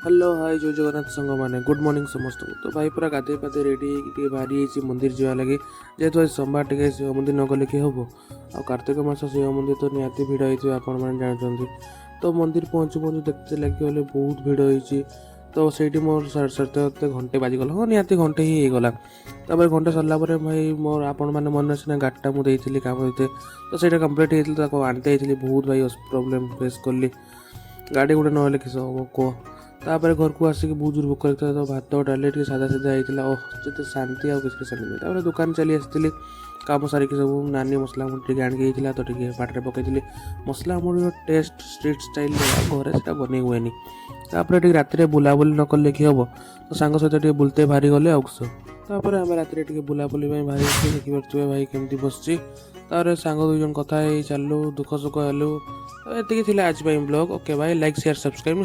hello hi जय जगन्नाथ संग मैंने गुड मॉर्निंग समस्त तो भाई पूरा गाधे पाधे रेडी टे बाहरी मंदिर जावा लगे जेहेतु आज सोमवार टे शिव मंदिर न गले कि हम आ कार्तिक मास शिव मंदिर तो निहाती भिड़ होती आपण मैंने जानते तो मंदिर पहुँचु पहुँचु देखते लगे बहुत भिड़ होती तो सही मोर सरते घंटे बाजिगला हाँ निहाती घंटे ही होगला तापर घंटे सरला भाई मोर आपण मैंने मन अच्छे गाड़ीटा मुझे काम देते तो सही कम्प्लीट होता आनते बहुत भाई प्रोब्लेम फेस कली गाड़ी गोटे ना किस हम कह तापर घर को आसिक बहुत जोर भोक लगता तो भात डाली टे सादा सीधा होता ओह जिते शांति आ किसी शांति नहीं तापर दुकान चली आसती काम सारिक सब नानी मसला मुझे आणिक तो टे पाटे पकई मसला मुझे टेस्ट स्ट्रीट स्टाइल घरे से बन हुए तापर रात बुलाबुली न कले कि हम तो सांग सहित बुलते बाहरी गले आउर आम रात बुलाबुली बाहरी देखिए भाई केमती बसची तार सांग दुई जन कथा चलू दुख सुख हेलु ये आज ब्लॉग ओके भाई लाइक शेयर सब्सक्राइब